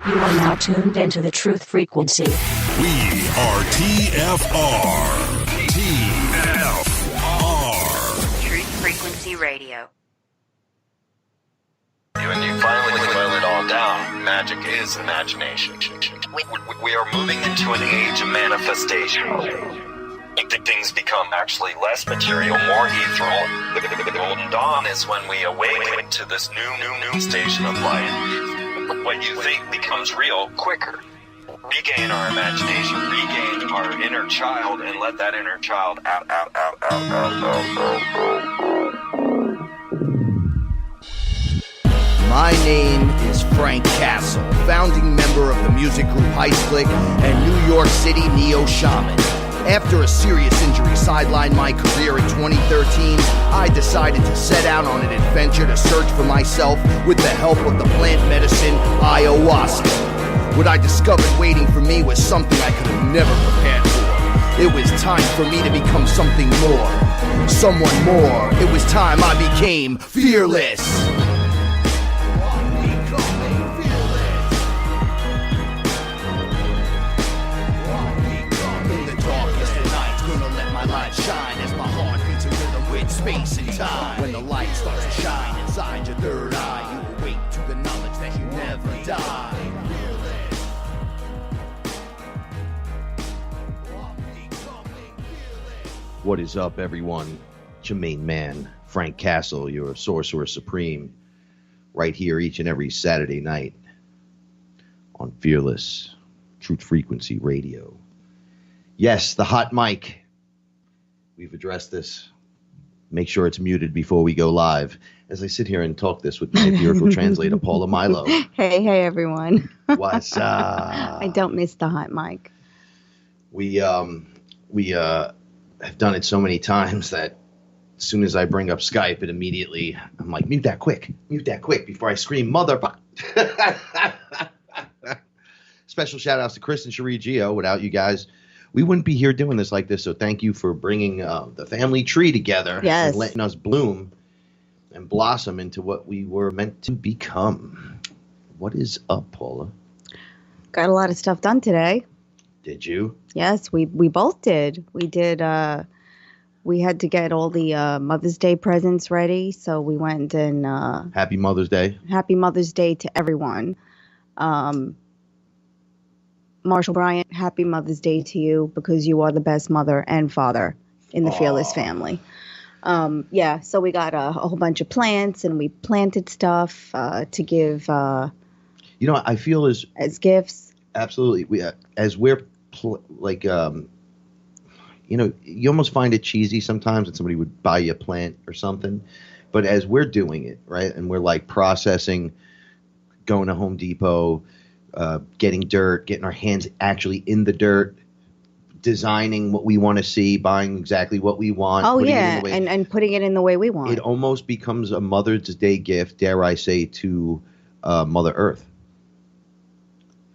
You are now tuned into the truth frequency. We are TFR. Truth Frequency Radio. When you finally boil it all down, magic is imagination. We are moving into an age of manifestation. Things become actually less material, more ethereal. The golden dawn is when we awaken to this new station of life. What you think becomes real quicker. Regain our imagination, regain our inner child, and let that inner child out. My name is Frank Castle, founding member of the music group Heist Click and New York City Neo Shaman. After a serious injury sidelined my career in 2013, I decided to set out on an adventure to search for myself with the help of the plant medicine ayahuasca. What I discovered waiting for me was something I could have never prepared for. It was time for me to become something more, someone more. It was time I became fearless. Shine as my heart beats a rhythm with space and time. When the light starts to shine inside your third eye, you awake to the knowledge that you never die. What is up, everyone? It's your main man, Frank Castle, your sorcerer supreme, right here each and every Saturday night on FearLess Truth Frequency Radio. Yes, the hot mic. We've addressed this. Make sure it's muted before we go live. As I sit here and talk this with my beautiful translator, Paula Milo. Hey, everyone. What's up? I don't miss the hot mic. We have done it so many times that as soon as I bring up Skype, it immediately, I'm like, mute that quick before I scream, motherfucker. Special shout outs to Chris and Cherie Gio. Without you guys, we wouldn't be here doing this like this, so thank you for bringing the family tree together and letting us bloom and blossom into what we were meant to become. What is up, Paula? Got a lot of stuff done today. Did you? Yes, we both did. We did. We had to get all the Mother's Day presents ready, so we went and Happy Mother's Day. Happy Mother's Day to everyone. Marshall Bryant, happy Mother's Day to you because you are the best mother and father in the Fearless family. So we got a whole bunch of plants and we planted stuff to give. I feel as gifts. Absolutely. You almost find it cheesy sometimes when somebody would buy you a plant or something. But as we're doing it, right, and we're like processing, going to Home Depot, getting dirt, getting our hands actually in the dirt, designing what we want to see, buying exactly what we want. Oh, yeah, and putting it in the way we want. It almost becomes a Mother's Day gift, dare I say, to Mother Earth.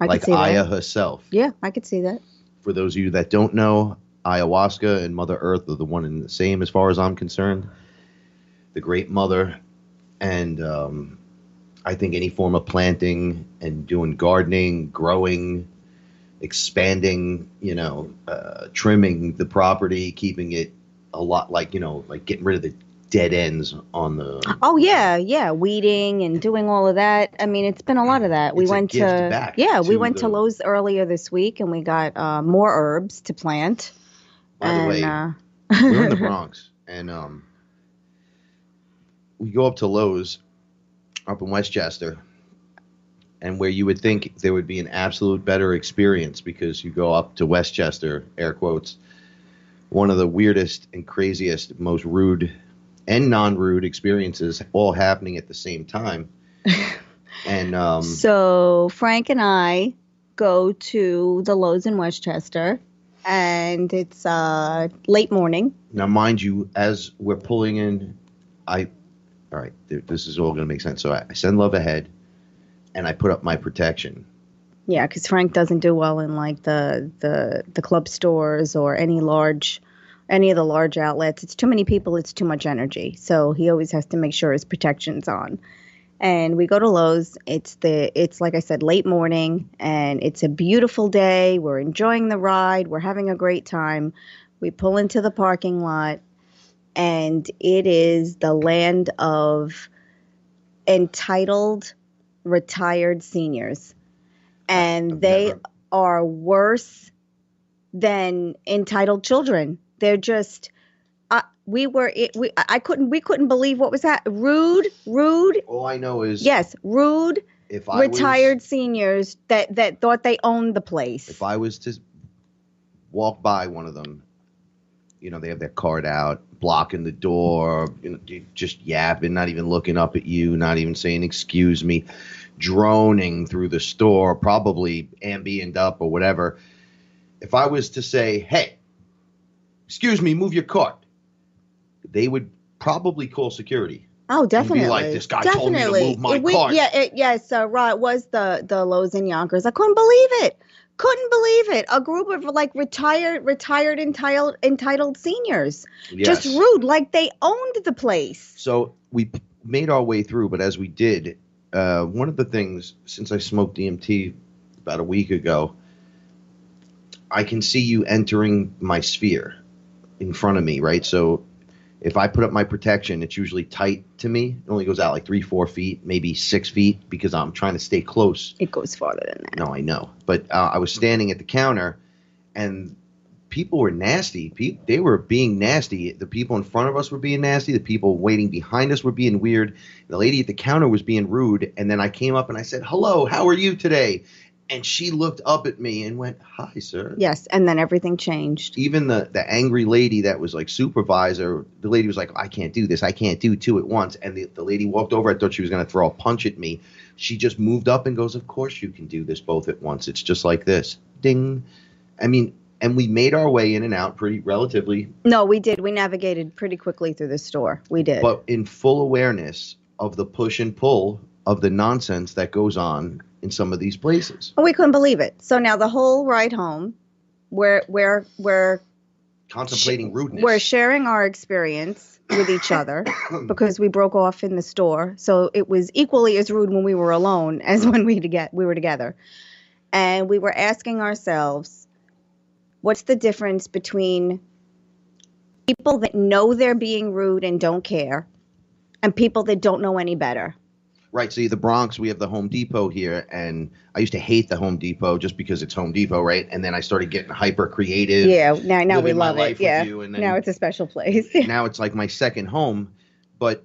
I like could see Aya that. herself. Yeah, I could see that. For those of you that don't know, ayahuasca and Mother Earth are the one and the same as far as I'm concerned. The Great Mother. And I think any form of planting and doing gardening, growing, expanding, trimming the property, keeping it a lot like getting rid of the dead ends on the. Oh yeah, weeding and doing all of that. I mean, it's been a lot of that. We went to Lowe's earlier this week and we got more herbs to plant. By the way, we're in the Bronx and we go up to Lowe's up in Westchester, and where you would think there would be an absolute better experience because you go up to Westchester, air quotes, one of the weirdest and craziest, most rude and non-rude experiences all happening at the same time. And so Frank and I go to the Lowe's in Westchester, and it's late morning. Now, mind you, as we're pulling in, all right, this is all going to make sense. So I send love ahead, and I put up my protection. Yeah, because Frank doesn't do well in like the club stores or any of the large outlets. It's too many people. It's too much energy. So he always has to make sure his protection's on. And we go to Lowe's. It's like I said, late morning, and it's a beautiful day. We're enjoying the ride. We're having a great time. We pull into the parking lot, and it is the land of entitled retired seniors. And they are worse than entitled children. They're just we couldn't believe what was that. Rude. All I know is yes, rude. If I retired seniors that thought they owned the place. If I was to walk by one of them, they have their card out, blocking the door, just yapping, not even looking up at you, not even saying excuse me, droning through the store, probably ambient up or whatever. If I was to say, hey, excuse me, move your cart, they would probably call security. Oh, definitely. And be like, this guy told me to move my cart. Yes, Rod, it was the Lowe's in Yonkers. I couldn't believe it. A group of like retired entitled seniors. Yes. Just rude, like they owned the place. So we made our way through, but as we did, one of the things, since I smoked DMT about a week ago, I can see you entering my sphere in front of me, right? So if I put up my protection, it's usually tight to me. It only goes out like 3-4 feet, maybe 6 feet, because I'm trying to stay close. It goes farther than that. No, I know. But I was standing at the counter, and people were nasty. They were being nasty. The people in front of us were being nasty. The people waiting behind us were being weird. The lady at the counter was being rude. And then I came up and I said, hello, how are you today? And she looked up at me and went, hi, sir. Yes, and then everything changed. Even the angry lady that was like supervisor, the lady was like, I can't do this. I can't do two at once. And the lady walked over. I thought she was going to throw a punch at me. She just moved up and goes, of course you can do this both at once. It's just like this. Ding. I mean, and we made our way in and out pretty relatively. No, we did. We navigated pretty quickly through the store. We did. But in full awareness of the push and pull of the nonsense that goes on in some of these places. Oh, we couldn't believe it. So now the whole ride home, we're contemplating rudeness. We're sharing our experience with each other because we broke off in the store. So it was equally as rude when we were alone as when we were together. And we were asking ourselves, what's the difference between people that know they're being rude and don't care and people that don't know any better? Right. So the Bronx, we have the Home Depot here, and I used to hate the Home Depot just because it's Home Depot, right? And then I started getting hyper creative. Yeah, now we love it. Yeah, and now it's a special place. Now it's like my second home. But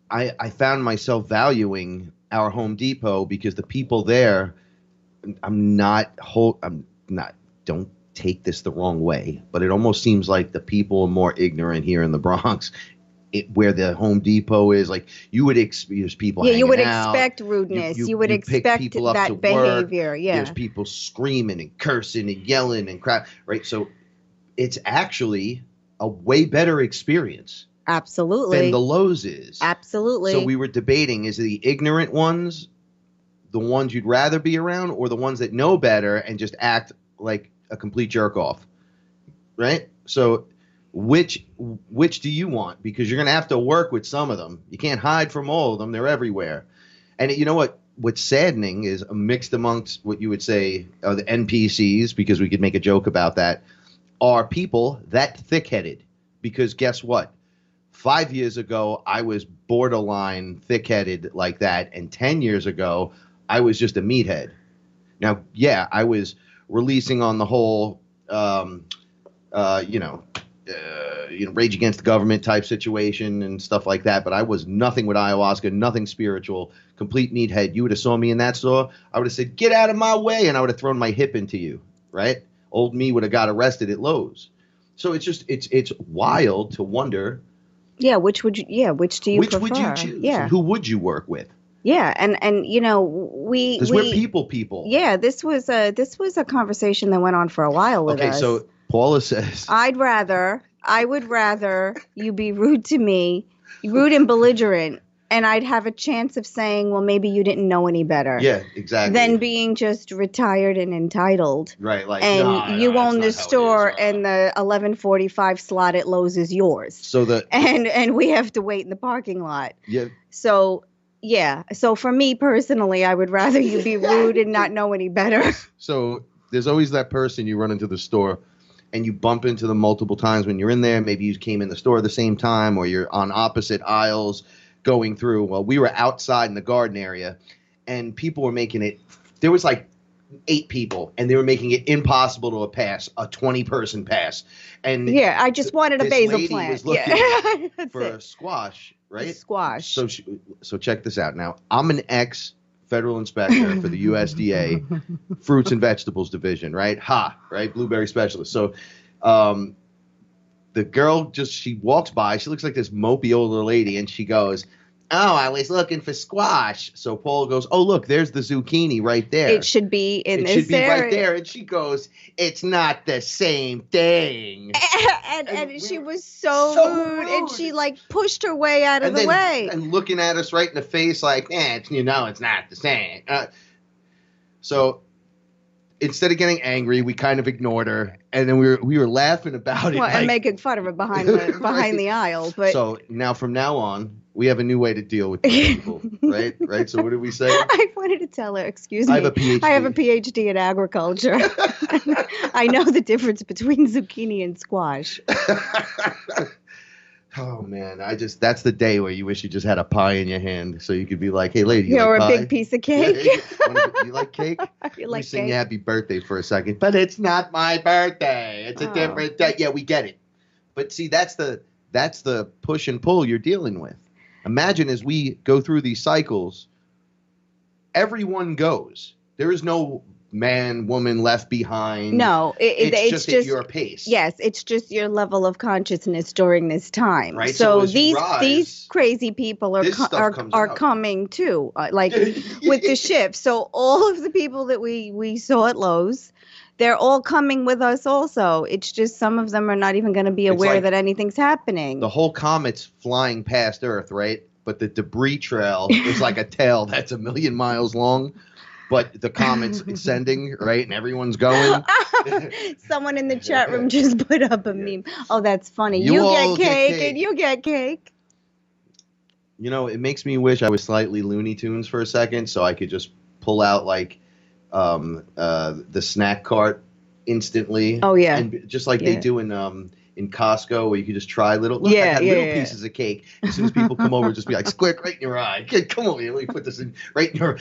I found myself valuing our Home Depot because the people there, don't take this the wrong way, but it almost seems like the people are more ignorant here in the Bronx. Where the Home Depot is, like you would experience people. Yeah, you would out. expect rudeness. You would expect that behavior. Yeah, there's people screaming and cursing and yelling and crap. Right, so it's actually a way better experience. Absolutely. Than the Lowe's is. Absolutely. So we were debating: is the ignorant ones the ones you'd rather be around, or the ones that know better and just act like a complete jerk off? Right. So. Which do you want? Because you're going to have to work with some of them. You can't hide from all of them. They're everywhere. And you know what's saddening is mixed amongst what you would say are the NPCs, because we could make a joke about that, are people that thick-headed. Because guess what? 5 years ago, I was borderline thick-headed like that. And 10 years ago, I was just a meathead. Now, yeah, I was releasing on the whole, Rage Against the Government type situation and stuff like that. But I was nothing with ayahuasca, nothing spiritual, complete meathead. You would have saw me in that store. I would have said, get out of my way. And I would have thrown my hip into you. Right. Old me would have got arrested at Lowe's. So it's just it's wild to wonder. Yeah. Which do you prefer? Would you choose? Yeah. Who would you work with? Yeah. And because we're people. Yeah. This was a conversation that went on for a while with us. Okay. So Paula says, I would rather you be rude to me, rude and belligerent, and I'd have a chance of saying, well, maybe you didn't know any better. Yeah, exactly. Than being just retired and entitled. Right, like, and you own the store and the 11:45 slot at Lowe's is yours. So and we have to wait in the parking lot. Yeah. So Yeah. So for me personally, I would rather you be rude and not know any better. So there's always that person you run into the store and you bump into them multiple times when you're in there. Maybe you came in the store at the same time or you're on opposite aisles going through. Well, we were outside in the garden area and people were making it. There was like 8 people and they were making it impossible to pass, a 20-person pass. And yeah, I just wanted a this basil lady plant. was looking Yeah. for a squash, right? Squash. So check this out. Now, I'm an ex-federal inspector for the USDA Fruits and Vegetables Division, right? Right? Blueberry specialist. So the girl she walks by. She looks like this mopey older lady, and she goes, "Oh, I was looking for squash." So Paula goes, "Oh, look, there's the zucchini right there. It should be in this It should be area. right there." And she goes, "It's not the same thing." And she was so rude, and she like pushed her way out of the way. And looking at us right in the face like, it's not the same. So instead of getting angry, we kind of ignored her, and then we were laughing about it. And making fun of her behind the aisle. But so from now on, we have a new way to deal with these people, right? Right. So what did we say? I wanted to tell her, excuse me, I have a PhD. I have a PhD in agriculture. I know the difference between zucchini and squash. Oh man, that's the day where you wish you just had a pie in your hand so you could be like, "Hey lady, you or like a pie? big piece of cake. You like cake? You Let like me sing cake? you happy birthday for a second. But it's not my birthday. It's a different day. Yeah, we get it. But see, that's the push and pull you're dealing with. Imagine as we go through these cycles, everyone goes. There is no man, woman left behind. No, it's just at your pace. Yes, it's just your level of consciousness during this time. Right, So as you rise, these crazy people are this stuff comes out. coming too, like with the shift. So all of the people that we saw at Lowe's, they're all coming with us also. It's just some of them are not even going to be aware like that anything's happening. The whole comet's flying past Earth, right? But the debris trail is like a tail that's 1,000,000 miles long. But the comet's ascending, right? And everyone's going. Someone in the chat room just put up a meme. Oh, that's funny. You You all get get cake cake. and you get cake. It makes me wish I was slightly Looney Tunes for a second so I could just pull out like the snack cart instantly. Oh, yeah. And just like they do in Costco where you could just try little pieces of cake. As soon as people come over, just be like, squirt right in your eye. Come over here, let me put this in right in your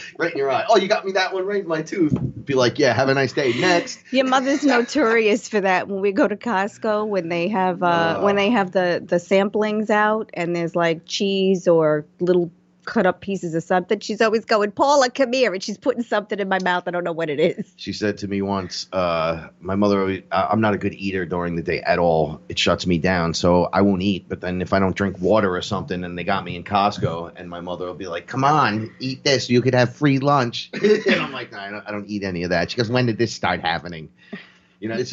eye. Oh, you got me that one right in my tooth. Be like, yeah, have a nice day. Next. Your mother's notorious for that. When we go to Costco, when they have the samplings out and there's like cheese or little cut up pieces of something, she's always going, "Paula, come here," and she's putting something in my mouth. I don't know what it is. She said to me once, my mother, I'm not a good eater during the day at all. It shuts me down, so I won't eat. But then if I don't drink water or something, and they got me in Costco, and my mother will be like, "Come on, eat this. You could have free lunch." And I'm like, "No, I don't eat any of that." She goes, "When did this start happening?" It's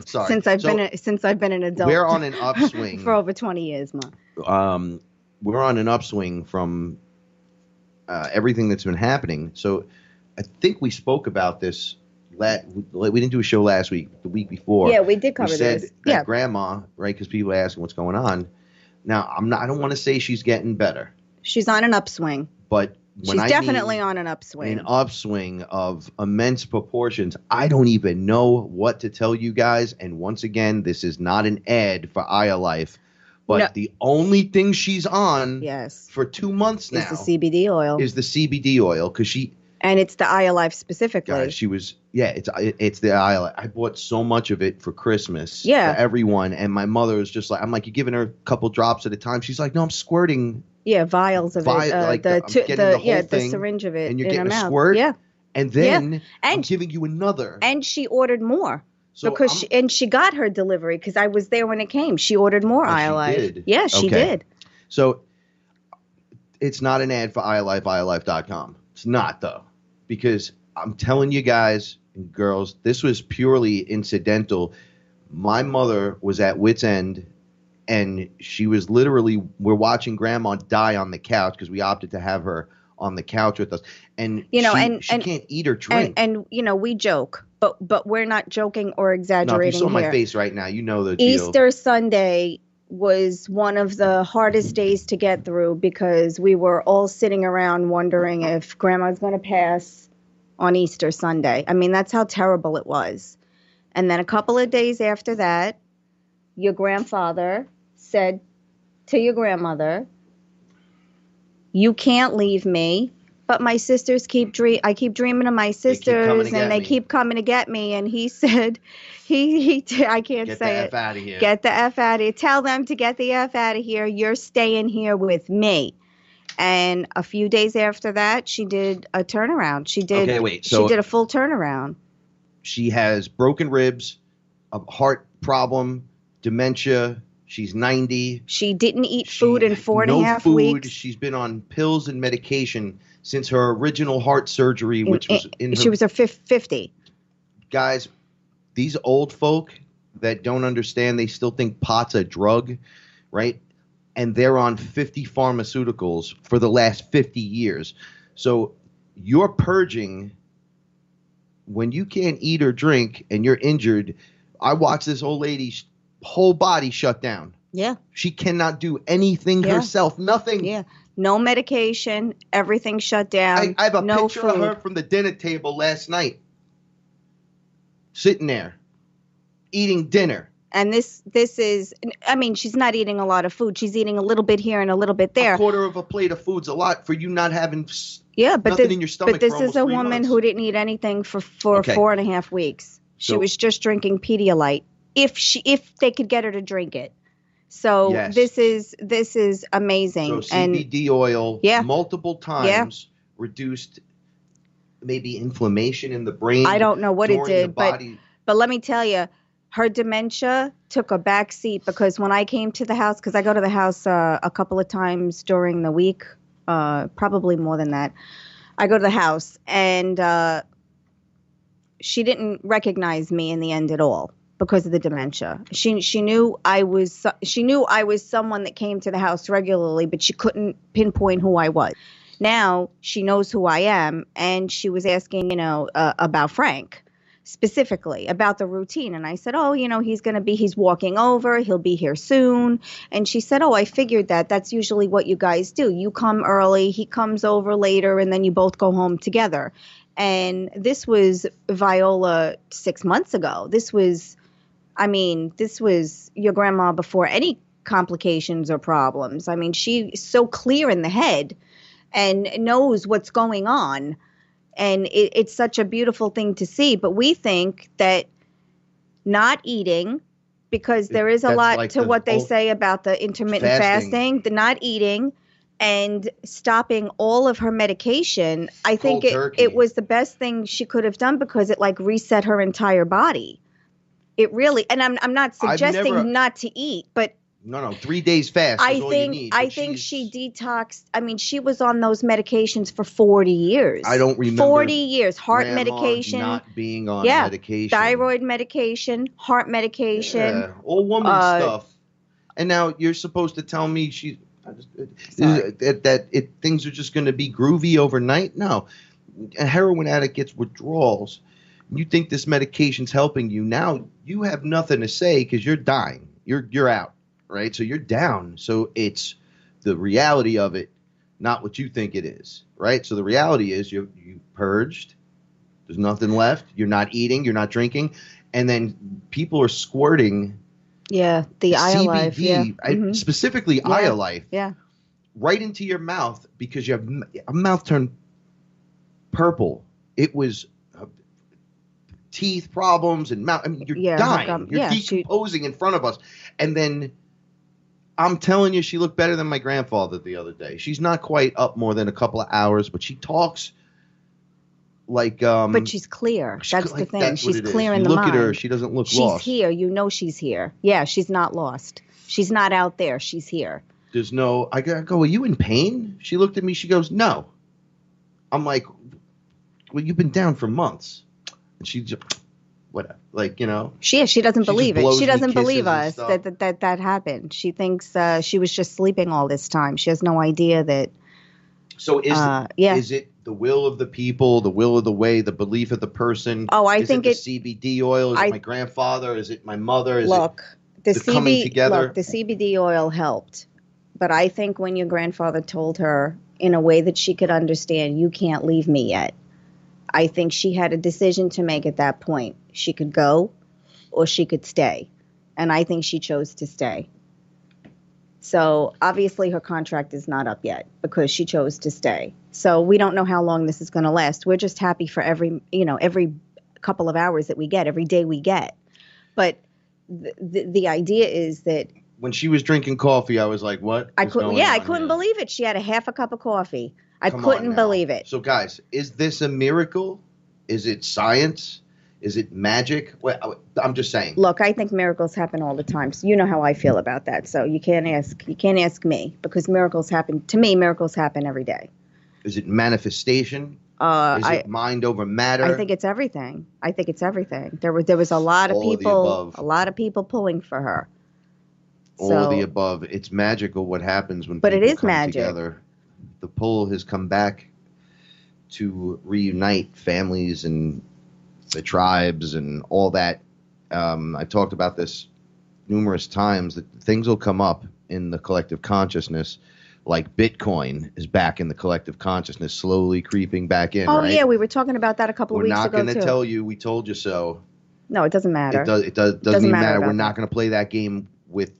sorry. Since I've been an adult. We're on an upswing for over 20 years, Mom. We're on an upswing from everything that's been happening. So I think we spoke about this. We didn't do a show last week, the week before. Yeah, we did cover we said this. That Yeah. grandma, right? Because people are asking what's going on. Now, I don't want to say she's getting better, She's on an upswing. but when She's definitely on an upswing. an upswing of immense proportions. I don't even know what to tell you guys. And once again, this is not an ad for Life. But No. the only thing she's on Yes. for 2 months now Is the CBD oil. is the CBD oil because And it's the Life specifically. guys, it's the Life. I bought so much of it for Christmas for everyone, and my mother was just like, I'm like, you're giving her a couple drops at a time. She's like, no, I'm squirting. Yeah, vials of it. I'm getting the whole the thing, syringe of it and you're in getting her a mouth. squirt. Yeah. And then I'm And- giving you another. And she ordered more. So Because she got her delivery because I was there when it came. She ordered more Oh, she did? Yeah, she Okay. did. So it's not an ad for iLife, iLife.com. It's not, though, because I'm telling you guys and girls, this was purely incidental. My mother was at wit's end, and she was literally, we're watching grandma die on the couch because we opted to have her on the couch with us. And she can't eat or drink. And we joke, but we're not joking or No, if exaggerating you saw here. my face right now, you know the deal. Easter Sunday, was one of the hardest days to get through because we were all sitting around wondering if Grandma's going to pass on Easter Sunday. I mean, that's how terrible it was. And then a couple of days after that, your grandfather said to your grandmother, "You can't leave me." But my sisters I keep dreaming of my sisters, and they keep coming to get me. And he said, I can't say it. Get the F out of here. Get the F out of here. Tell them to get the F out of here. You're staying here with me. And a few days after that, she did a turnaround. She did a full turnaround. She has broken ribs, a heart problem, dementia. She's 90. She didn't eat food in 4.5 weeks. She's been on pills and medication since her original heart surgery, which was she was 50. Guys, these old folk that don't understand, they still think pot's a drug, right? And they're on 50 pharmaceuticals for the last 50 years. So you're purging when you can't eat or drink and you're injured. I watched this old lady's whole body shut down. Yeah. She cannot do anything herself. Nothing. Yeah. No medication. Everything shut down. I have a no picture food. of her from the dinner table last night. Sitting there. Eating dinner. And this is, I mean, she's not eating a lot of food. She's eating a little bit here and a little bit there. A quarter of a plate of food's a lot for you not having but nothing in your stomach. But this for is a woman months. who didn't eat anything for 4.5 weeks. She was just drinking Pedialyte if they could get her to drink it. So yes. this is amazing. So CBD oil multiple times reduced maybe inflammation in the brain. I don't know what it did, but let me tell you, her dementia took a back seat because when I came to the house, because I go to the house a couple of times during the week, probably more than that. I go to the house and she didn't recognize me in the end at all because of the dementia. She knew I was someone that came to the house regularly, but she couldn't pinpoint who I was. Now she knows who I am, and she was asking, about Frank. Specifically about the routine. And I said, he's walking over, he'll be here soon. And she said, I figured that's usually what you guys do. You come early, he comes over later, and then you both go home together. And this was Viola 6 months ago. This was your grandma before any complications or problems. I mean, she's so clear in the head and knows what's going on. And it's such a beautiful thing to see. But we think that not eating, because there is a lot to what they say about the intermittent fasting, the not eating and stopping all of her medication, I think it was the best thing she could have done because it reset her entire body. It really, and I'm not suggesting not to eat, but No, 3 days fast is all you need. I think she detoxed. I mean, she was on those medications for 40 years. I don't remember 40 years. Heart medication. Not being on medication. Thyroid medication, heart medication. Yeah, all woman stuff. And now you're supposed to tell me things are just going to be groovy overnight? No. A heroin addict gets withdrawals. You think this medication's helping you. Now you have nothing to say because you're dying. You're out. Right, so you're down. So it's the reality of it, not what you think it is. Right, so the reality is you purged. There's nothing left. You're not eating. You're not drinking, and then people are squirting. Yeah, the CBD, yeah. Specifically Iolife. Yeah, right into your mouth because you have a mouth turned purple. It was teeth problems and mouth. I mean, you're dying. You're decomposing in front of us, and then. I'm telling you, she looked better than my grandfather the other day. She's not quite up more than a couple of hours, but she talks like. But she's clear. That's the thing. She's clear in the mind. Look at her. She doesn't look lost. She's here. You know she's here. Yeah, she's not lost. She's not out there. She's here. There's no. I go. Are you in pain? She looked at me. She goes, "No." I'm like, "Well, you've been down for months," and she just. Whatever, she doesn't believe it. She doesn't believe us that happened. She thinks she was just sleeping all this time. She has no idea that. So is it the will of the people, the will of the way, the belief of the person? Oh, I think it's CBD oil. Is it my grandfather? Is it my mother? the coming together. Look, the CBD oil helped, but I think when your grandfather told her in a way that she could understand, you can't leave me yet, I think she had a decision to make at that point. She could go or she could stay. And I think she chose to stay. So obviously her contract is not up yet because she chose to stay. So we don't know how long this is going to last. We're just happy for every couple of hours that we get, every day we get. But the idea is that when she was drinking coffee, I was like, what? I couldn't believe it. She had a half a cup of coffee. I couldn't believe it. So guys, is this a miracle? Is it science? Is it magic? Well, I'm just saying. Look, I think miracles happen all the time. So you know how I feel about that. So you can't ask me because miracles happen to me. Miracles happen every day. Is it manifestation? Is it mind over matter? I think it's everything. There was a lot of people pulling for her. All of the above. It's magical what happens when people come together. The pull has come back to reunite families and the tribes and all that. I've talked about this numerous times, that things will come up in the collective consciousness, like Bitcoin is back in the collective consciousness, slowly creeping back in. Oh, right? Yeah, we were talking about that a couple of weeks ago, We're not going to tell you, we told you so. No, it doesn't matter. It doesn't even matter. We're not going to play that game with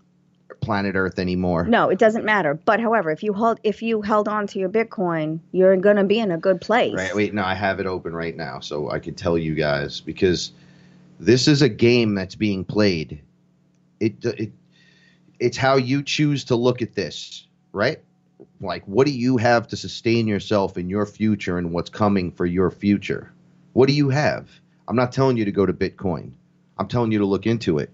planet Earth anymore. No, it doesn't matter. But however, if you held on to your Bitcoin, you're going to be in a good place. Right. Wait, no, I have it open right now so I can tell you guys, because this is a game that's being played. It's how you choose to look at this, right? Like, what do you have to sustain yourself in your future and what's coming for your future? What do you have? I'm not telling you to go to Bitcoin. I'm telling you to look into it.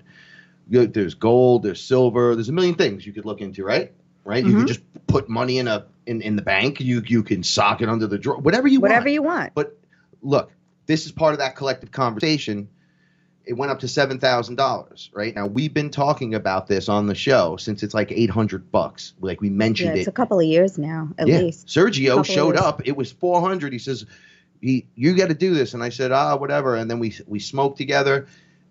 There's gold, there's silver, there's a million things you could look into, right? Right? You can just put money in the bank. You can sock it under the drawer, whatever you want. But look, this is part of that collective conversation. It went up to $7,000, right? Now, we've been talking about this on the show since it's like $800. Like we mentioned it's a couple of years now, at least. Sergio showed up. It was $400. He says, you got to do this. And I said, whatever. And then we smoked together.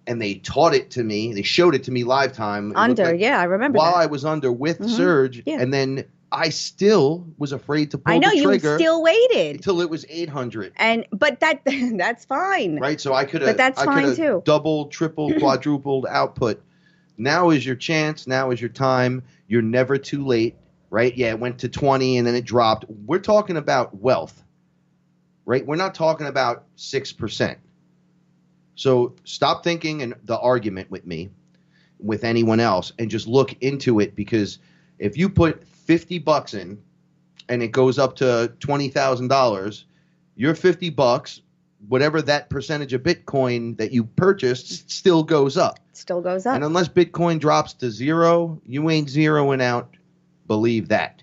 And they taught it to me. They showed it to me live time. I remember while that. I was under with Serge. Yeah. And then I still was afraid to pull the trigger. I know, you still waited. Until it was 800. But that's fine. Right, so I could have double, triple, quadrupled output. Now is your chance. Now is your time. You're never too late, right? Yeah, it went to 20 and then it dropped. We're talking about wealth, right? We're not talking about 6%. So stop thinking and the argument with me, with anyone else, and just look into it, because if you put $50 in and it goes up to $20,000, your $50, whatever that percentage of Bitcoin that you purchased, still goes up. Still goes up. And unless Bitcoin drops to zero, you ain't zeroing out. Believe that.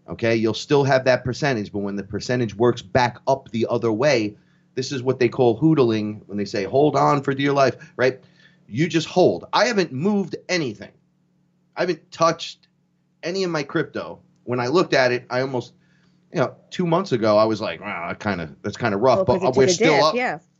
Okay? You'll still have that percentage, but when the percentage works back up the other way, this is what they call hoodling when they say, hold on for dear life, right? You just hold. I haven't moved anything. I haven't touched any of my crypto. When I looked at it, I almost, 2 months ago, I was like, wow, that's kind of rough. But we're still up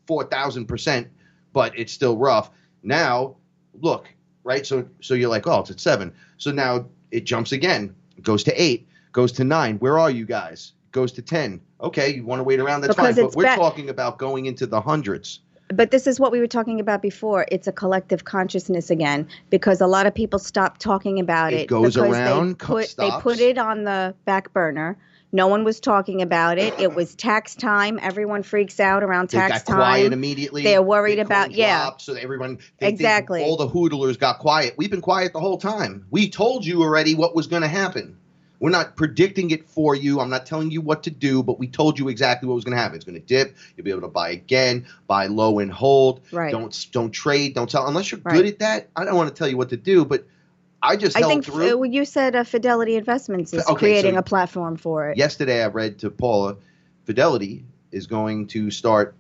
4,000%, but it's still rough. Now, look, right? So you're like, oh, it's at 7. So now it jumps again. It goes to 8, goes to 9. Where are you guys? Goes to 10. Okay, you want to wait around, that's fine. But we're talking about going into the hundreds. But this is what we were talking about before. It's a collective consciousness again, because a lot of people stop talking about it. It goes around, they put it on the back burner. No one was talking about it. It was tax time. Everyone freaks out around tax time. They got quiet immediately. They're worried about, So everyone, exactly. All the hoodlers got quiet. We've been quiet the whole time. We told you already what was going to happen. We're not predicting it for you. I'm not telling you what to do, but we told you exactly what was going to happen. It's going to dip. You'll be able to buy again, buy low and hold. Right. Don't trade. Don't sell. Unless you're good at that, I don't want to tell you what to do, but I think through. You said Fidelity Investments is creating a platform for it. Yesterday I read to Paula, Fidelity is going to start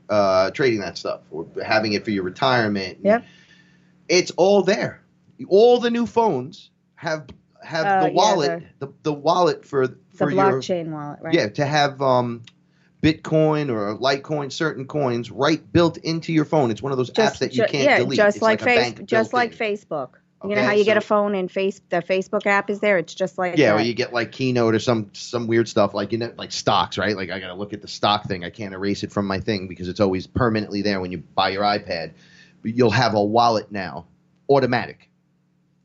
trading that stuff or having it for your retirement. Yep. It's all there. All the new phones have the wallet, the wallet for the your blockchain wallet, right? Yeah, to have Bitcoin or Litecoin, certain coins, built into your phone. It's one of those apps that you can't delete. Just like Facebook. You know how you get a phone and the Facebook app is there? It's just like yeah, that. or you get like Keynote or some weird stuff like like stocks, right? Like I gotta look at the stock thing. I can't erase it from my thing because it's always permanently there when you buy your iPad. But you'll have a wallet now, automatic,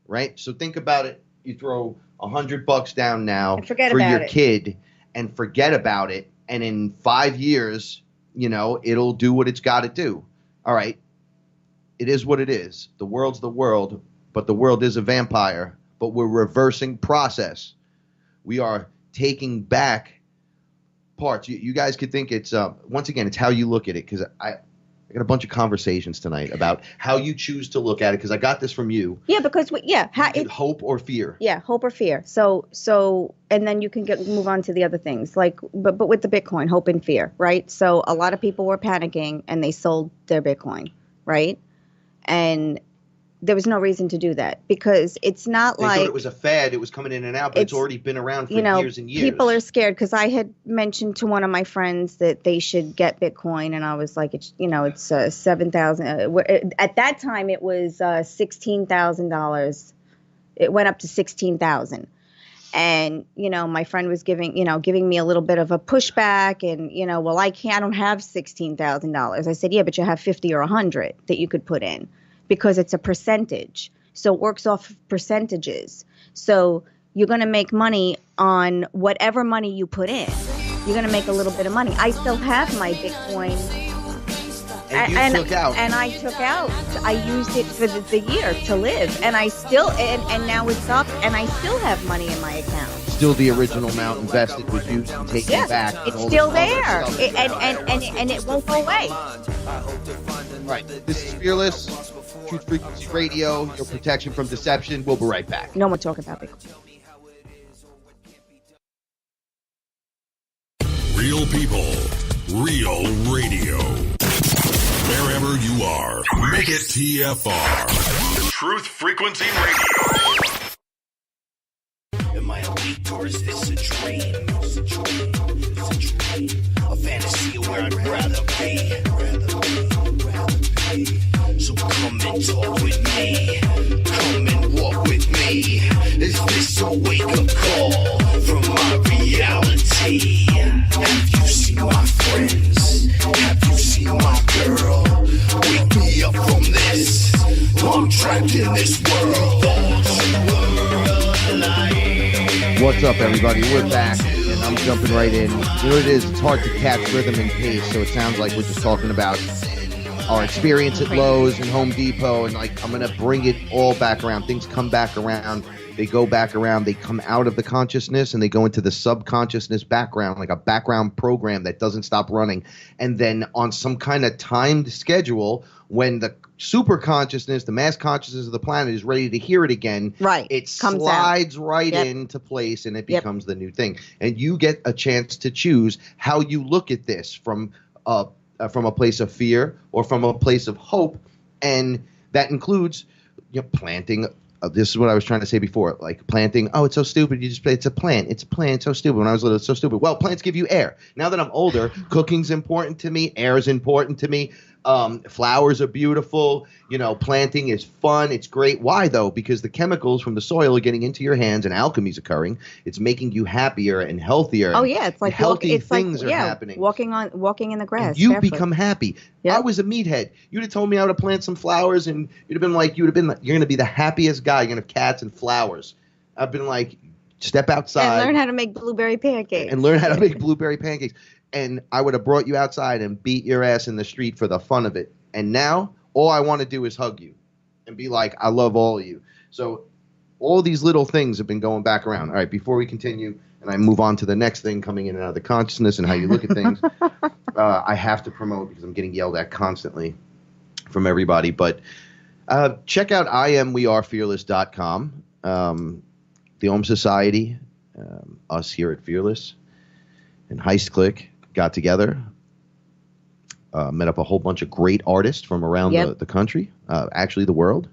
right? So think about it. You throw $100 down now And forget for about your it. kid, and forget about it. And in 5 years, it'll do what it's got to do. All right. It is what it is. The world's the world, but the world is a vampire. But we're reversing process. We are taking back parts. You guys could think it's once again, it's how you look at it. Because I got a bunch of conversations tonight about how you choose to look at it. Because I got this from you. Yeah, because Hope or fear. Yeah, hope or fear. So, and then you can move on to the other things, like, but with the Bitcoin, hope and fear, right? So a lot of people were panicking and they sold their Bitcoin, right? And there was no reason to do that because it's not They like thought it was a fad. It was coming in and out, but it's already been around for years and years. People are scared because I had mentioned to one of my friends that they should get Bitcoin, and I was like, it's 7,000. At that time, it was $16,000. It went up to 16,000. And, my friend was giving me a little bit of a pushback and, well, I don't have $16,000. I said, yeah, but you have 50 or 100 that you could put in because it's a percentage. So it works off of percentages. So you're going to make money on whatever money you put in. You're going to make a little bit of money. I still have my Bitcoin. And you took out. And I took out. I used it for the year to live. And I still, and now it's up, and I still have money in my account. Still the original amount invested was used and taken back. It's still there. And it won't go away. Right. This is Fearless, Truth Frequency Radio, your protection from deception. We'll be right back. No more talking about Bitcoin. Real people, real radio. Wherever you are, make it TFR. Truth Frequency Radio. Am I awake or is this a dream? A fantasy where I'd rather be. So come and talk with me. Come and walk with me. Is this a wake-up call from my reality? Have you seen my friends? Have you seen my girl? Wake me up from this. I'm trapped in this world. What's up, everybody? We're back, and I'm jumping right in. You know what it is? It's hard to catch rhythm and pace, so it sounds like we're just talking about our experience at Lowe's and Home Depot, and I'm going to bring it all back around. Things come back around. They go back around. They come out of the consciousness, and they go into the subconsciousness background, like a background program that doesn't stop running. And then on some kind of timed schedule, when the super consciousness, the mass consciousness of the planet is ready to hear it again, right, it slides right into place, and it becomes the new thing. And you get a chance to choose how you look at this from a place of fear or from a place of hope, and that includes planting. This is what I was trying to say before, like planting. Oh, it's so stupid. It's a plant. It's a plant. It's so stupid. When I was little, it's so stupid. Well, plants give you air. Now that I'm older, cooking's important to me. Air is important to me. Flowers are beautiful. Planting is fun. It's great. Why though? Because the chemicals from the soil are getting into your hands and alchemy's occurring. It's making you happier and healthier. Oh yeah, it's like healthy things are happening. Walking in the grass. And you become happy. Yep. I was a meathead. You'd have told me I would have planted some flowers, and you're going to be the happiest guy. You're going to have cats and flowers. I've been like, step outside and learn how to make blueberry pancakes. And I would have brought you outside and beat your ass in the street for the fun of it. And now all I want to do is hug you and be like, I love all of you. So all these little things have been going back around. All right, before we continue and I move on to the next thing coming in and out of the consciousness and how you look at things, I have to promote because I'm getting yelled at constantly from everybody. But check out IamWeAreFearless.com, the Om Society, us here at Fearless, and Heist Click got together, met up a whole bunch of great artists from around the country, actually the world.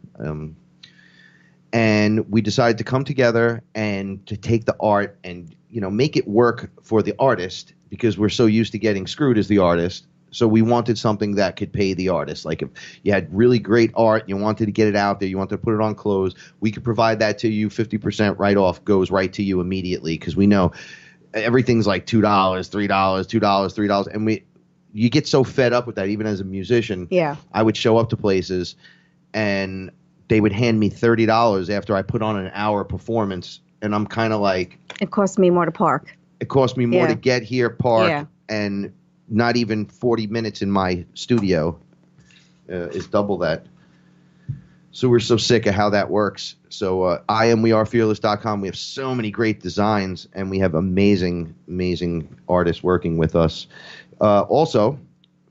And we decided to come together and to take the art and, make it work for the artist, because we're so used to getting screwed as the artist. So we wanted something that could pay the artist. Like if you had really great art, you wanted to get it out there, you wanted to put it on clothes, we could provide that to you. 50% write-off goes right to you immediately because we know everything's like $2, $3, $2, $3. And you get so fed up with that, even as a musician. Yeah. I would show up to places and they would hand me $30 after I put on an hour performance. And I'm kind of like... It cost me more to park. It cost me more to get here, park, and not even 40 minutes in my studio is double that. So we're so sick of how that works. So wearefearless.com. We have so many great designs, and we have amazing, amazing artists working with us. Also,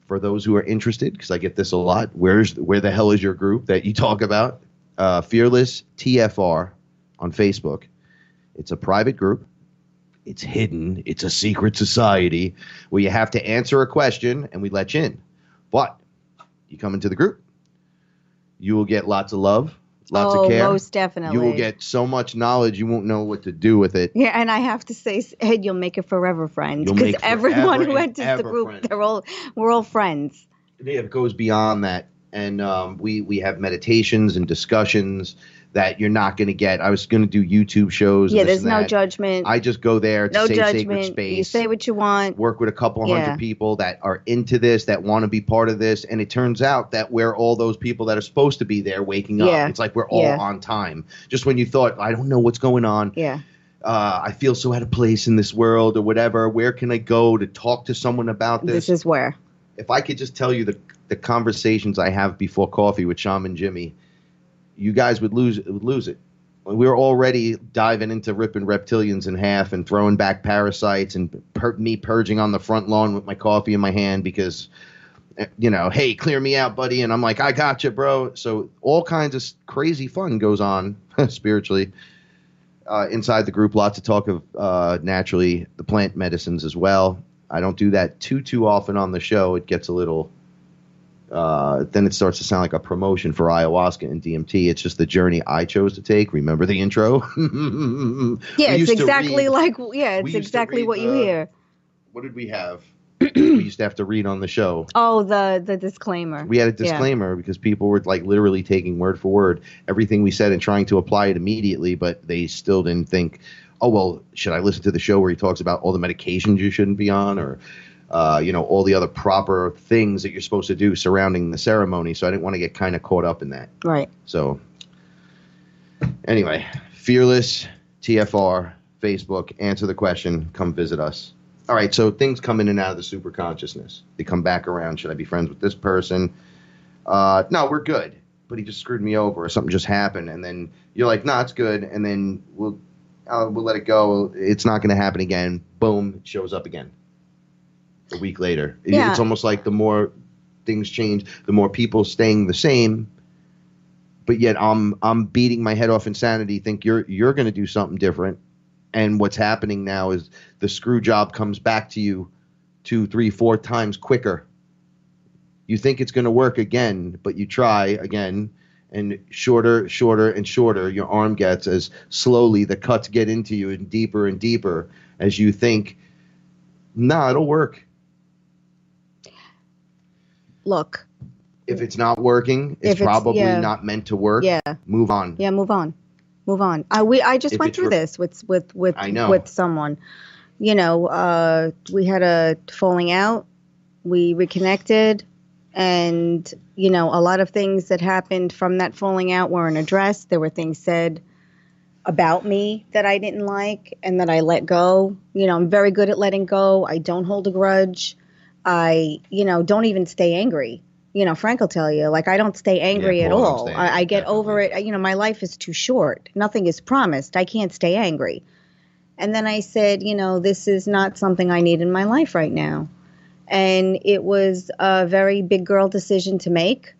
for those who are interested, because I get this a lot, where the hell is your group that you talk about? Fearless TFR on Facebook. It's a private group. It's hidden. It's a secret society where you have to answer a question and we let you in. But you come into the group, you will get lots of love, lots of care. Most definitely. You will get so much knowledge you won't know what to do with it. Yeah, and I have to say, Ed, you'll make it forever friends. Because everyone who enters the group, we're all friends. It goes beyond that. And we have meditations and discussions that you're not going to get. I was going to do YouTube shows. Yeah, there's no judgment. I just go there to say sacred space. You say what you want. Work with a couple hundred people that are into this, that want to be part of this. And it turns out that we're all those people that are supposed to be there waking up. It's like we're all on time. Just when you thought, I don't know what's going on. Yeah. I feel so out of place in this world or whatever. Where can I go to talk to someone about this? This is where. If I could just tell you the conversations I have before coffee with Shaman Jimmy, you guys would lose it. We were already diving into ripping reptilians in half and throwing back parasites and me purging on the front lawn with my coffee in my hand because, hey, clear me out, buddy. And I'm like, I got you, bro. So all kinds of crazy fun goes on spiritually inside the group. Lots of talk of naturally the plant medicines as well. I don't do that too often on the show. It gets a little... then it starts to sound like a promotion for ayahuasca and DMT. It's just the journey I chose to take. Remember the intro? It's exactly what you hear. What did we have? We used to have to read on the show. Oh, the disclaimer. We had a disclaimer because people were like literally taking word for word everything we said and trying to apply it immediately, but they still didn't think, oh, well, should I listen to the show where he talks about all the medications you shouldn't be on or all the other proper things that you're supposed to do surrounding the ceremony. So I didn't want to get kind of caught up in that. Right. So anyway, Fearless TFR, Facebook, answer the question, come visit us. All right. So things come in and out of the super consciousness. They come back around. Should I be friends with this person? No, we're good. But he just screwed me over or something just happened. And then you're like, no, it's good. And then we'll let it go. It's not going to happen again. Boom. It shows up again. A week later. Yeah. It's almost like the more things change, the more people staying the same. But yet I'm beating my head off insanity, think you're going to do something different. And what's happening now is the screw job comes back to you 2, 3, 4 times quicker. You think it's going to work again, but you try again and shorter and shorter your arm gets as slowly the cuts get into you and deeper as you think, nah, it'll work. Look, if it's not working, it's probably not meant to work. Yeah. Move on. Yeah, move on. I just went through this with someone. We had a falling out. We reconnected, and a lot of things that happened from that falling out weren't addressed. There were things said about me that I didn't like and that I let go. I'm very good at letting go. I don't hold a grudge. I, don't even stay angry. Frank will tell you, I don't stay angry at all. I get over it. My life is too short. Nothing is promised. I can't stay angry. And then I said, this is not something I need in my life right now. And it was a very big girl decision to make.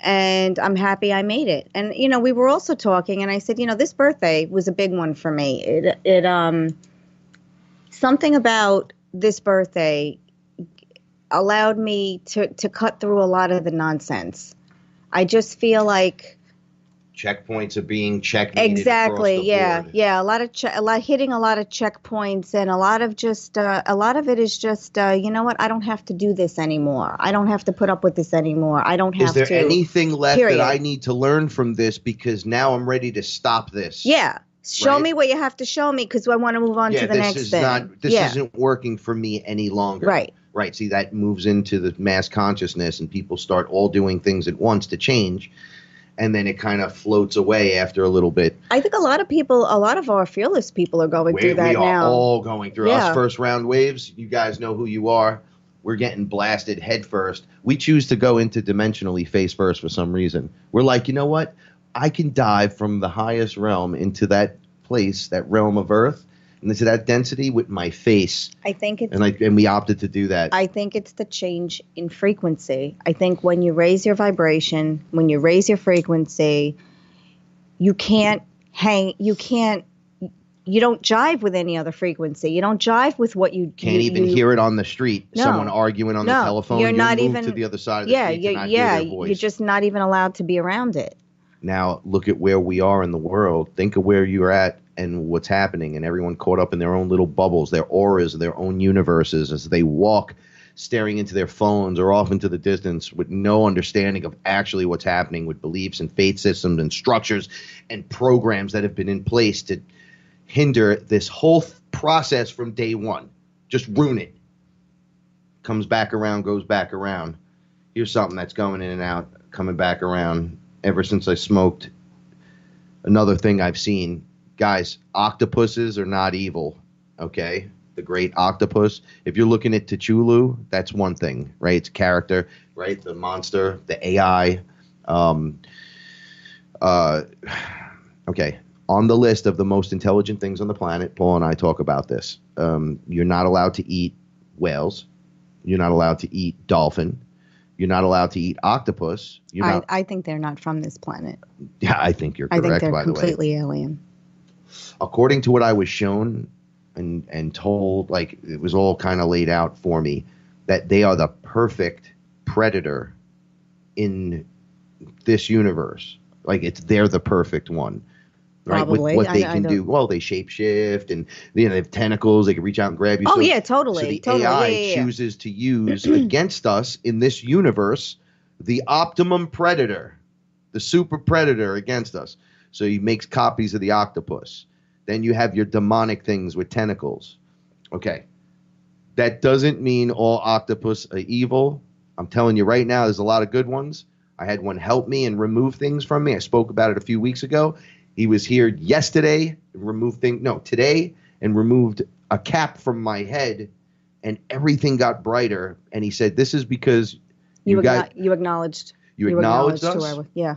And I'm happy I made it. And, we were also talking and I said, this birthday was a big one for me. Something about this birthday allowed me to cut through a lot of the nonsense. I just feel like checkpoints are being checkmated Exactly. across the Yeah. board. Yeah. Hitting a lot of checkpoints, and a lot of it is just, you know what? I don't have to do this anymore. I don't have to put up with this anymore. I don't have to. Is there anything left period. that I need to learn from this, because now I'm ready to stop this? Yeah. Show Right? me what you have to show me, because I want to move on to the next thing. This isn't working for me any longer. Right. Right. See, that moves into the mass consciousness, and people start all doing things at once to change. And then it kind of floats away after a little bit. I think a lot of our fearless people are going through that we are now. all going through Yeah. us first round waves. You guys know who you are. We're getting blasted head first. We choose to go into dimensionally face first for some reason. We're like, you know what? I can dive from the highest realm into that place, that realm of Earth, and into that density with my face. I think it's And we opted to do that. I think it's the change in frequency. I think when you raise your vibration, when you raise your frequency, you don't jive with any other frequency. You don't jive with what you Can't even hear it on the street. No. Someone arguing on the telephone. You're not moved even to the other side of the street to not hear their voice. you're just not even allowed to be around it. Now look at where we are in the world. Think of where you're at and what's happening, and everyone caught up in their own little bubbles, their auras, their own universes, as they walk staring into their phones or off into the distance with no understanding of actually what's happening, with beliefs and faith systems and structures and programs that have been in place to hinder this whole process from day one. Just ruin it. Comes back around, goes back around. Here's something that's going in and out, coming back around. Ever since I smoked, another thing I've seen, guys, octopuses are not evil, okay? The great octopus. If you're looking at T'Chulu, that's one thing, right? It's character, right? The monster, the AI. Okay. On the list of the most intelligent things on the planet, Paul and I talk about this. You're not allowed to eat whales. You're not allowed to eat dolphin. You're not allowed to eat octopus. I think they're not from this planet. Yeah, I think you're correct, I think they're by the way. completely alien. According to what I was shown and told, like, it was all kind of laid out for me, that they are the perfect predator in this universe. Like, they're the perfect one. Right? Probably. With what they can do. Well, they shapeshift, and they have tentacles. They can reach out and grab you. Oh, yeah, totally. So the AI chooses to use against us in this universe the optimum predator, the super predator against us. So he makes copies of the octopus. Then you have your demonic things with tentacles. Okay. That doesn't mean all octopus are evil. I'm telling you right now, there's a lot of good ones. I had one help me and remove things from me. I spoke about it a few weeks ago. He was here yesterday, today, and removed a cap from my head, and everything got brighter. And he said, "This is because you acknowledged us, yeah,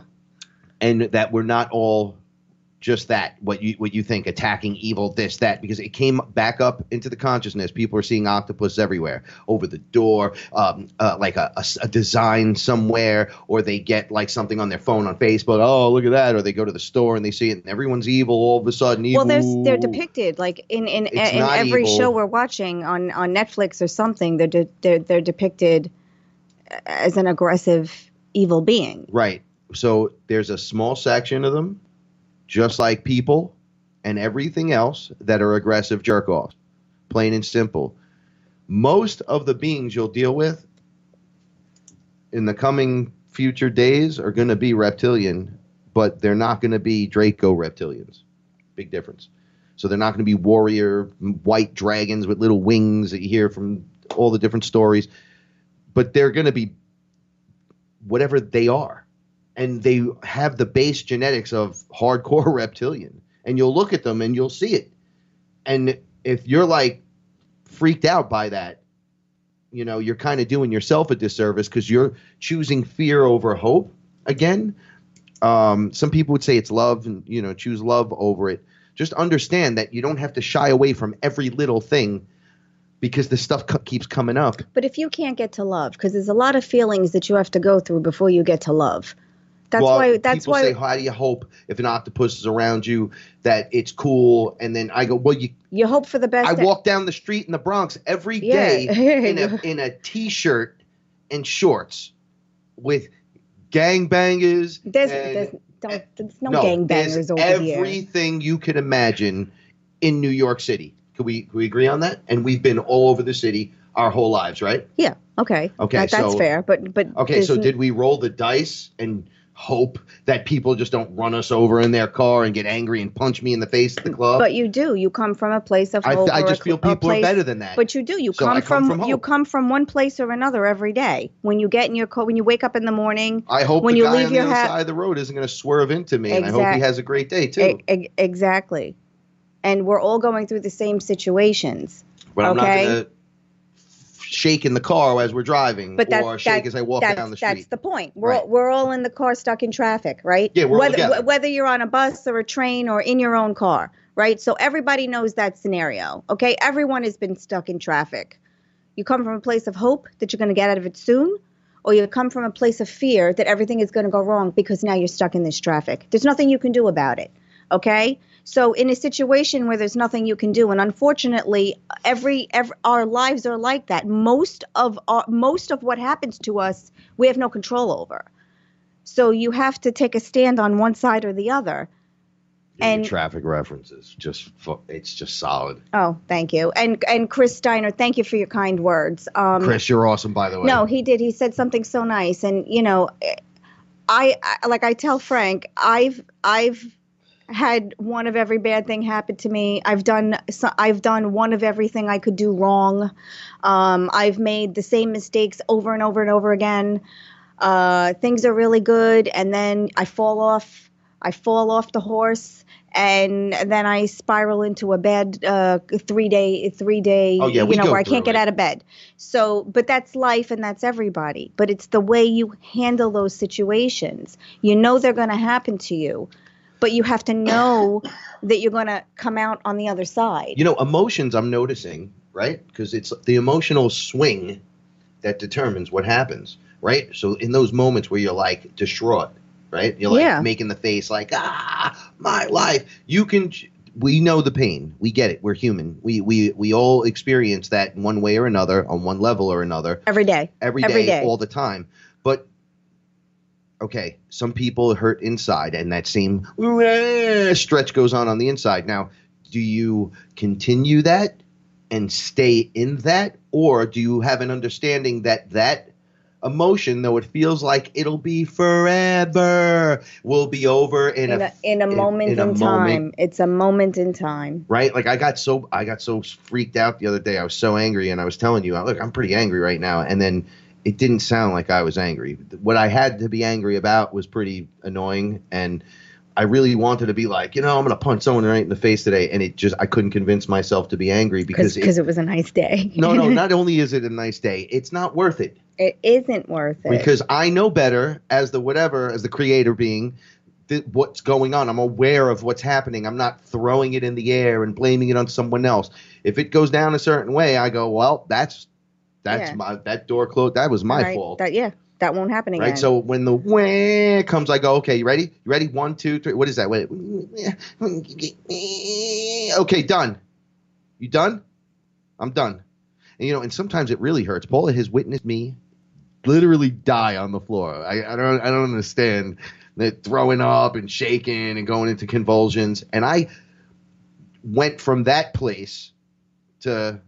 and that we're not all just that, what you think, attacking evil, this, that, because it came back up into the consciousness. People are seeing octopus everywhere, over the door, like a design somewhere, or they get like something on their phone on Facebook. Oh, look at that. Or they go to the store and they see it and everyone's evil all of a sudden. Evil. Well, they're depicted like in every evil. show we're watching on Netflix or something. They're depicted as an aggressive evil being. Right. So there's a small section of them, just like people and everything else, that are aggressive jerk-offs. Plain and simple. Most of the beings you'll deal with in the coming future days are going to be reptilian, but they're not going to be Draco reptilians. Big difference. So they're not going to be warrior white dragons with little wings that you hear from all the different stories, but they're going to be whatever they are. And they have the base genetics of hardcore reptilian. And you'll look at them and you'll see it. And if you're like freaked out by that, you're kind of doing yourself a disservice, because you're choosing fear over hope again. Some people would say it's love, and choose love over it. Just understand that you don't have to shy away from every little thing, because the stuff keeps coming up. But if you can't get to love, because there's a lot of feelings that you have to go through before you get to love. That's why people say, how do you hope if an octopus is around you that it's cool? And then I go, well, you hope for the best. I walk down the street in the Bronx every day in a T-shirt and shorts with gangbangers There's no gangbangers there's over here. everything you could imagine in New York City. Can we agree on that? And we've been all over the city our whole lives, right? Yeah. Okay. Okay. That's fair. But okay. So did we roll the dice and hope that people just don't run us over in their car and get angry and punch me in the face at the club? But you do. You come from a place of hope. I just feel people are better than that. But you do. You So come from hope. you come from one place or another every day. When you get in your car, when you wake up in the morning. I hope when the you guy leave on the your other house. side of the road isn't going to swerve into me, and I hope he has a great day too. Exactly. And we're all going through the same situations. But I'm not okay? going to shake in the car as we're driving, But or shake as I walk down the street. That's the point. We're all in the car stuck in traffic, right? Yeah, we're all together. Whether you're on a bus or a train or in your own car, right? So everybody knows that scenario, okay? Everyone has been stuck in traffic. You come from a place of hope that you're going to get out of it soon, or you come from a place of fear that everything is going to go wrong because now you're stuck in this traffic. There's nothing you can do about it, okay? So in a situation where there's nothing you can do, and unfortunately, every our lives are like that. Most of what happens to us, we have no control over. So you have to take a stand on one side or the other. And traffic references, it's just solid. Oh, thank you. And Chris Steiner, thank you for your kind words. Chris, you're awesome, by the way. No, he did. He said something so nice, and I tell Frank, I've had one of every bad thing happen to me. I've done one of everything I could do wrong. I've made the same mistakes over and over and over again. Things are really good, and then I fall off the horse, and then I spiral into a bad 3 day. Where I can't get out of bed. So, but that's life, and that's everybody. But it's the way you handle those situations. You know they're going to happen to you. But you have to know that you're going to come out on the other side. Emotions I'm noticing, right? Because it's the emotional swing that determines what happens, right? So in those moments where you're like distraught, right? You're like making the face like, my life. We know the pain. We get it. We're human. We all experience that in one way or another, on one level or another. Every day, all the time. But okay, some people hurt inside, and that same stretch goes on the inside. Now, do you continue that and stay in that, or do you have an understanding that emotion, though it feels like it'll be forever, will be over in a moment in time? It's a moment in time, right? Like I got so freaked out the other day. I was so angry, and I was telling you, look, I'm pretty angry right now, and then it didn't sound like I was angry. What I had to be angry about was pretty annoying, and I really wanted to be like, I'm going to punch someone right in the face today, and I couldn't convince myself to be angry because it was a nice day. No, not only is it a nice day, it's not worth it. It isn't worth it. Because I know better as the creator being, what's going on. I'm aware of what's happening. I'm not throwing it in the air and blaming it on someone else. If it goes down a certain way, I go, well, that door closed. That was my fault. That won't happen again. Right. So when the wah comes, I go, okay, you ready? You ready? 1, 2, 3. What is that? Wait. Okay, done. You done? I'm done. And and sometimes it really hurts. Paula has witnessed me literally die on the floor. I don't understand that, throwing up and shaking and going into convulsions. And I went from that place to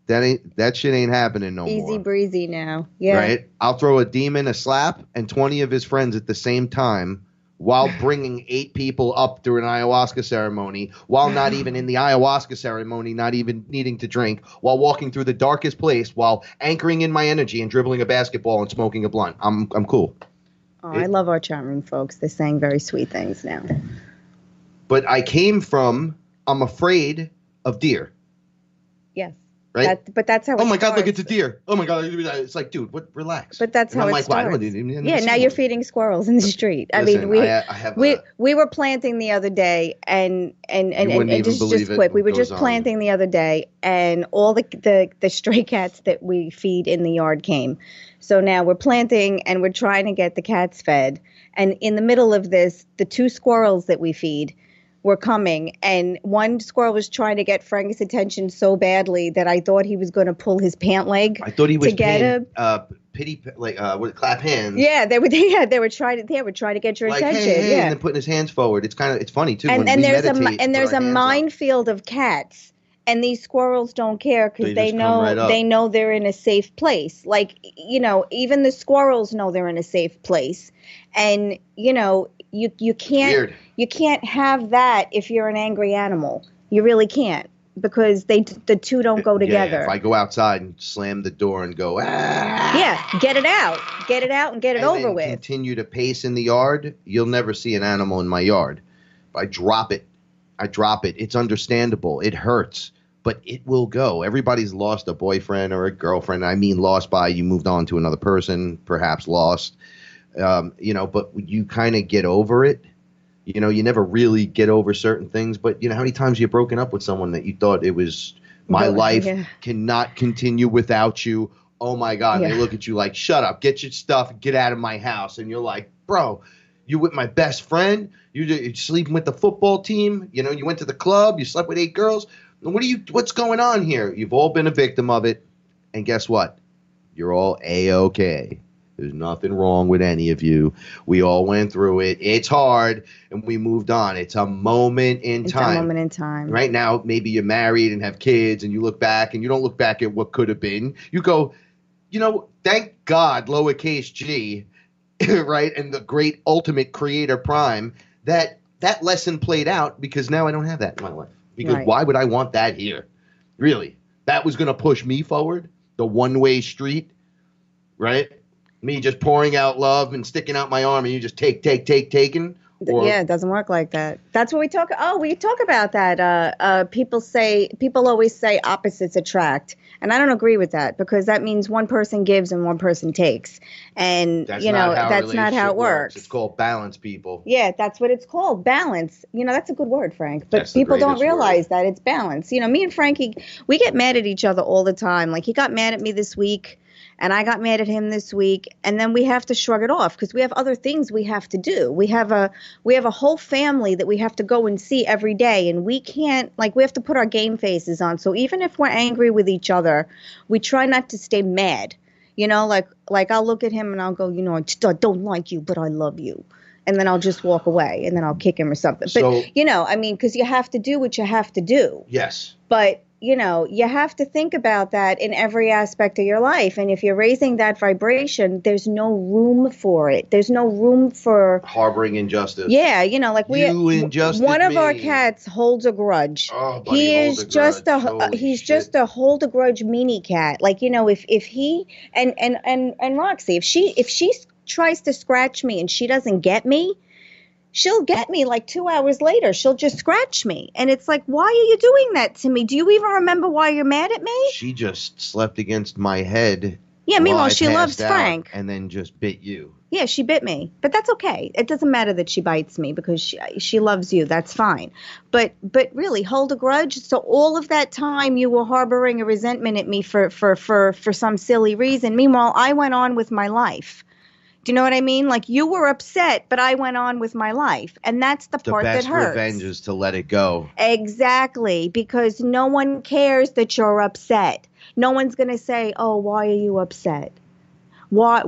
that shit ain't happening no more. Easy breezy now. Yeah. Right? I'll throw a demon a slap and 20 of his friends at the same time while bringing 8 people up through an ayahuasca ceremony, while not even in the ayahuasca ceremony, not even needing to drink, while walking through the darkest place, while anchoring in my energy and dribbling a basketball and smoking a blunt. I'm cool. Oh, I love our chat room folks. They're saying very sweet things now. But I came from, I'm afraid of deer. Yes. Right? But that's how. Oh my God! Look, it's a deer. Oh my God! It's like, dude, relax. But that's how it starts. Now you're feeding squirrels in the street. Listen, we were planting the other day, and just quick, we were just planting the other day, and all the stray cats that we feed in the yard came. So now we're planting, and we're trying to get the cats fed, and in the middle of this, the 2 squirrels that we feed were coming, and one squirrel was trying to get Frank's attention so badly that I thought he was going to pull his pant leg. I thought he was clap hands. Yeah, they would try to get your Like, attention. hey, Yeah, and then putting his hands forward. It's funny too. and when we there's meditate, there's put our a hands up. minefield of cats, and these squirrels don't care because They just come right up. they know they're in a safe place. Like, even the squirrels know they're in a safe place, and you can't have that if you're an angry animal. You really can't, because the two don't go together. Yeah, if I go outside and slam the door and go, get it out and get it over then with. Continue to pace in the yard, you'll never see an animal in my yard. If I drop it. It's understandable. It hurts, but it will go. Everybody's lost a boyfriend or a girlfriend. I mean, lost by you moved on to another person, perhaps lost. But you kind of get over it. You never really get over certain things, but how many times you've broken up with someone that you thought it was my life cannot continue without you. Oh my God. And they look at you like, shut up, get your stuff, get out of my house. And you're like, bro, you with my best friend, you're sleeping with the football team. You went to the club, you slept with 8 girls. What's going on here? You've all been a victim of it. And guess what? You're all A-okay. There's nothing wrong with any of you. We all went through it. It's hard, and we moved on. It's a moment in time. It's a moment in time. Right now, maybe you're married and have kids, and you look back, and you don't look back at what could have been. You go, thank God, lowercase g, right, and the great ultimate creator prime, that lesson played out, because now I don't have that in my life. Because why would I want that here? Really? That was going to push me forward? The one-way street? Right? Me just pouring out love and sticking out my arm and you just taking? Yeah, it doesn't work like that. That's what we talk. Oh, we talk about that. People always say opposites attract. And I don't agree with that, because that means one person gives and one person takes. And, that's not how it works. It's called balance, people. Yeah, that's what it's called. Balance. That's a good word, Frank. But people don't realize that it's balance. Me and Frankie, we get mad at each other all the time. Like, he got mad at me this week. And I got mad at him this week, and then we have to shrug it off because we have other things we have to do. We have a whole family that we have to go and see every day, and we can't, we have to put our game faces on. So even if we're angry with each other, we try not to stay mad. Like I'll look at him and I'll go, I don't like you, but I love you. And then I'll just walk away, and then I'll kick him or something. But, because you have to do what you have to do. Yes. But you have to think about that in every aspect of your life. And if you're raising that vibration, there's no room for it. There's no room for harboring injustice. Yeah, one of our cats holds a grudge. Oh, buddy, he's just a hold a grudge mini cat. If he and Roxy, if she tries to scratch me and she doesn't get me, she'll get me 2 hours later. She'll just scratch me. And it's like, why are you doing that to me? Do you even remember why you're mad at me? She just slept against my head. Yeah, meanwhile, she loves Frank. And then just bit you. Yeah, she bit me. But that's okay. It doesn't matter that she bites me because she loves you. That's fine. But really, hold a grudge. So all of that time you were harboring a resentment at me for some silly reason. Meanwhile, I went on with my life. Do you know what I mean? You were upset, but I went on with my life. And that's the part that hurts. The best revenge is to let it go. Exactly. Because no one cares that you're upset. No one's going to say, oh, why are you upset? Why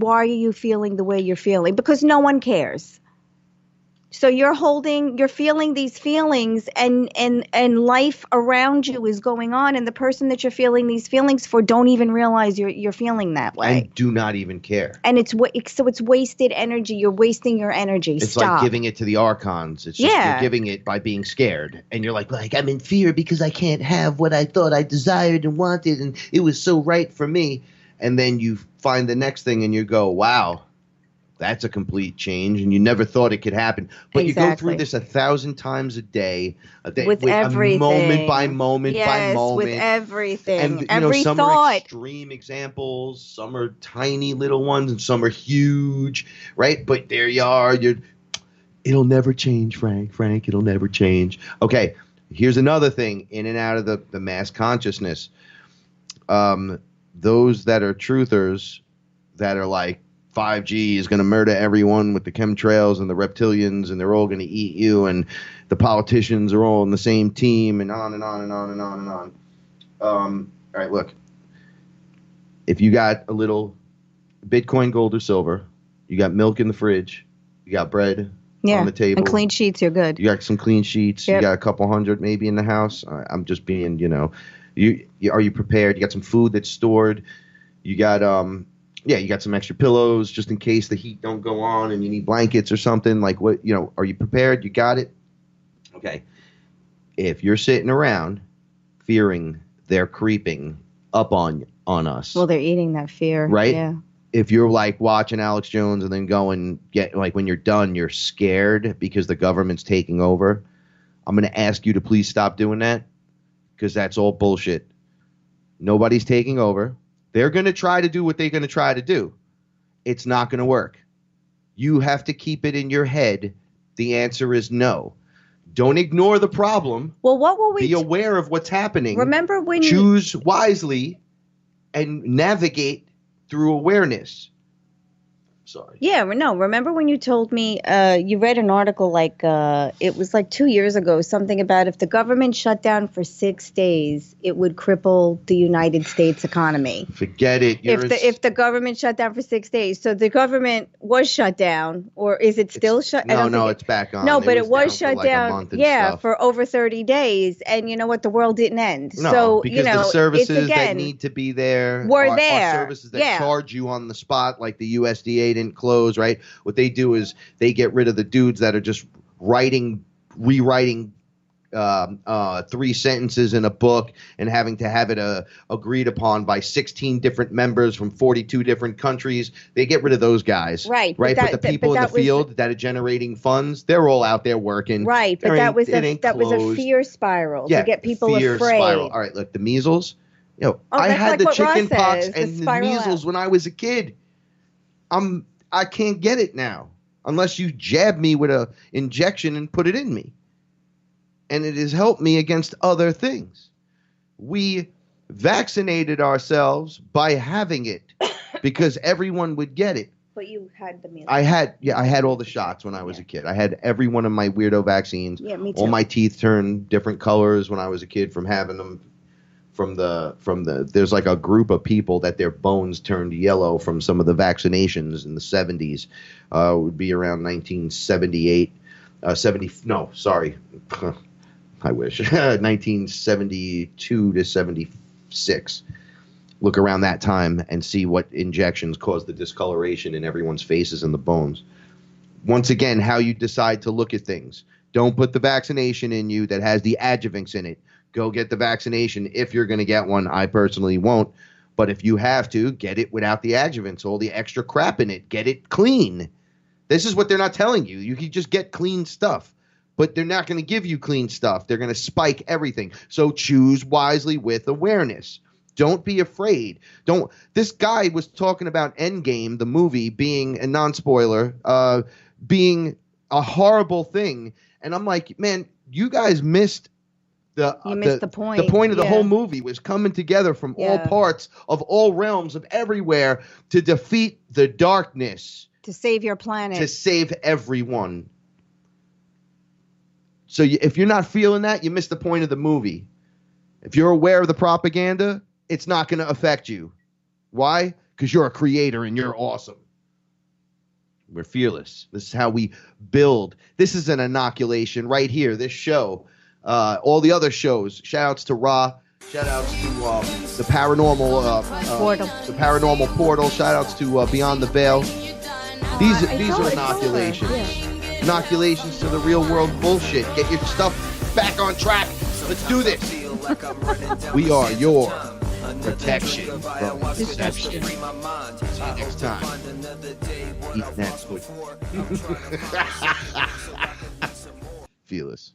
are you feeling the way you're feeling? Because no one cares. So you're feeling these feelings and life around you is going on, and the person that you're feeling these feelings for don't even realize you're feeling that way. And do not even care. And it's wasted energy. You're wasting your energy. It's Stop. like giving it to the archons. It's just you're giving it by being scared. And you're like I'm in fear because I can't have what I thought I desired and wanted, and it was so right for me. And then you find the next thing and you go, wow. That's a complete change, and you never thought it could happen. But you go through this 1,000 times a day, with everything, moment by moment by moment, with everything, and every some thought. Are extreme examples, some are tiny little ones, and some are huge, right? But there you are. It'll never change, Frank. It'll never change. Okay, here's another thing in and out of the mass consciousness. Those that are truthers that are like, 5G is going to murder everyone with the chemtrails and the reptilians, and they're all going to eat you, and the politicians are all on the same team, and on and on and on and on and on. All right, look. If you got a little Bitcoin, gold, or silver. You got milk in the fridge. You got bread on the table. And clean sheets, you're good. You got some clean sheets. Yep. You got a couple hundred maybe in the house. I'm just being, you are you prepared? You got some food that's stored. You got you got some extra pillows just in case the heat don't go on and you need blankets or something. Like what, are you prepared? You got it? Okay. If you're sitting around fearing they're creeping up on us. Well, they're eating that fear. Right? Yeah. If you're like watching Alex Jones and then when you're done, you're scared because the government's taking over, I'm going to ask you to please stop doing that because that's all bullshit. Nobody's taking over. They're going to try to do what they're going to try to do. It's not going to work. You have to keep it in your head. The answer is no. Don't ignore the problem. Well, what will we be aware of what's happening? Remember when choose wisely and navigate through awareness. Sorry. Yeah, no. Remember when you told me you read an article it was like 2 years ago, something about if the government shut down for 6 days, it would cripple the United States economy. Forget it. If the government shut down for 6 days, so the government was shut down, or is it still shut? No, it's back on. No, but it was shut down. Yeah, for over 30 days, and you know what? The world didn't end. No, so because the services that need to be there were there. Are services that charge you on the spot, like the USDA didn't close. Right. What they do is they get rid of the dudes that are just rewriting 3 sentences in a book and having to have it agreed upon by 16 different members from 42 different countries. They get rid of those guys. Right. Right. But the people in the field that are generating funds, they're all out there working. Right. But that was a fear spiral to get people afraid. Spiral. All right. Look, the measles. I had the chicken pox and the measles when I was a kid. I can't get it now unless you jab me with a injection and put it in me. And it has helped me against other things. We vaccinated ourselves by having it because everyone would get it. But you had the measles. I had all the shots when I was a kid. I had every one of my weirdo vaccines. Yeah, me too. All my teeth turned different colors when I was a kid from having them. There's like a group of people that their bones turned yellow from some of the vaccinations in the 70s. It would be around 1978, I wish 1972 to 76. Look around that time and see what injections caused the discoloration in everyone's faces and the bones. Once again, how you decide to look at things. Don't put the vaccination in you that has the adjuvants in it. Go get the vaccination if you're going to get one. I personally won't. But if you have to, get it without the adjuvants, all the extra crap in it. Get it clean. This is what they're not telling you. You can just get clean stuff. But they're not going to give you clean stuff. They're going to spike everything. So choose wisely with awareness. Don't be afraid. This guy was talking about Endgame, the movie, being a non-spoiler, being a horrible thing. And I'm like, man, you guys missed the point. The point of the whole movie was coming together from all parts of all realms of everywhere to defeat the darkness. To save your planet. To save everyone. So if you're not feeling that, you missed the point of the movie. If you're aware of the propaganda, it's not going to affect you. Why? Because you're a creator and you're awesome. We're fearless. This is how we build. This is an inoculation right here, this show. All the other shows. Shout-outs to Ra. Shout-outs to the Paranormal Portal. The Paranormal Portal. Shout-outs to Beyond the Veil. These are inoculations. Inoculations to the real world bullshit. Get your stuff back on track. Let's do this. We are your protection from deception. See you next time. Eat that food. Fearless.